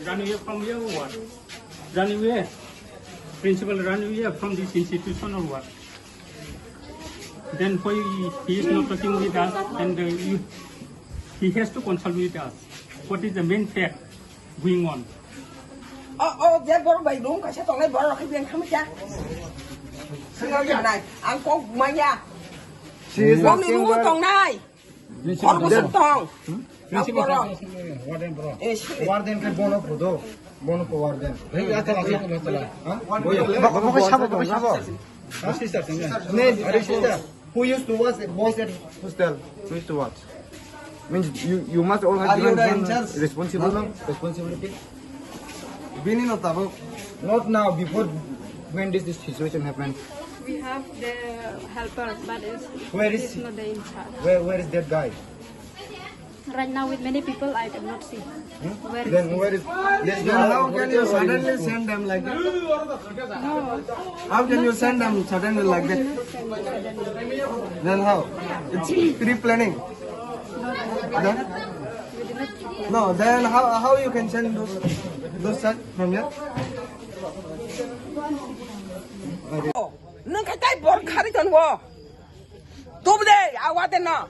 Run away from here or what? Run away. Principal run away from this institution or what? Then why he is not talking with us and he has to consult with us. What is the main fact going on? Dạ bố bày đúng cả sẽ toàn lấy bỏ rồi cái viên không biết cha. Xin lỗi giờ này, anh có mày nha. Bố đi đúng toàn này. Họ có sân toàn. Warden ke bono podo, bono po warden. Sister, who used to watch boys at hostel? Who used to watch? Means you must all have responsibility. Bini no tabo. Not now. Before when this situation happened. We have the helper, but Where is it's he? not the in charge. Where is that guy? Right now, with many people, I cannot see. Where Then where is? Then how can you suddenly send them like that? No, How can you send them suddenly like that? Then how? It's pre-planning. Then? No, then how you can send those such from here? Nâng cái tay bỏ khá đi tuần vô. Tụp đây, quá tên nó.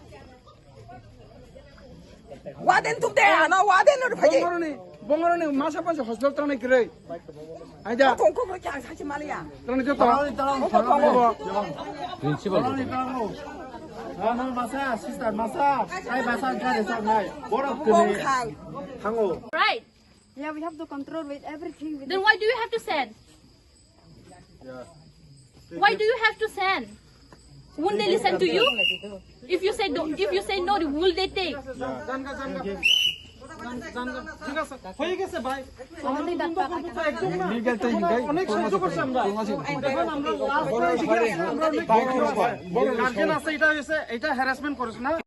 Quá tên tụp đây, nó quá tên nó phải gì? Bongoroni masa pas hospital tane kire. Aja. Không có chàng sao chứ mà đi à? Tane jo to. Principal. Bông khang. Right. yeah, we have to control with everything. With Then why do you have to send? Why do you have to send? Won't they listen to you? If you say no, will they take? হয়ে গেছে ভাই only that part I can. Legal training guide অনেক সাহায্য করছে আমরা এখন আমরা last guardian আছে এটা হইছে এটা হ্যারাসমেন্ট করেছ না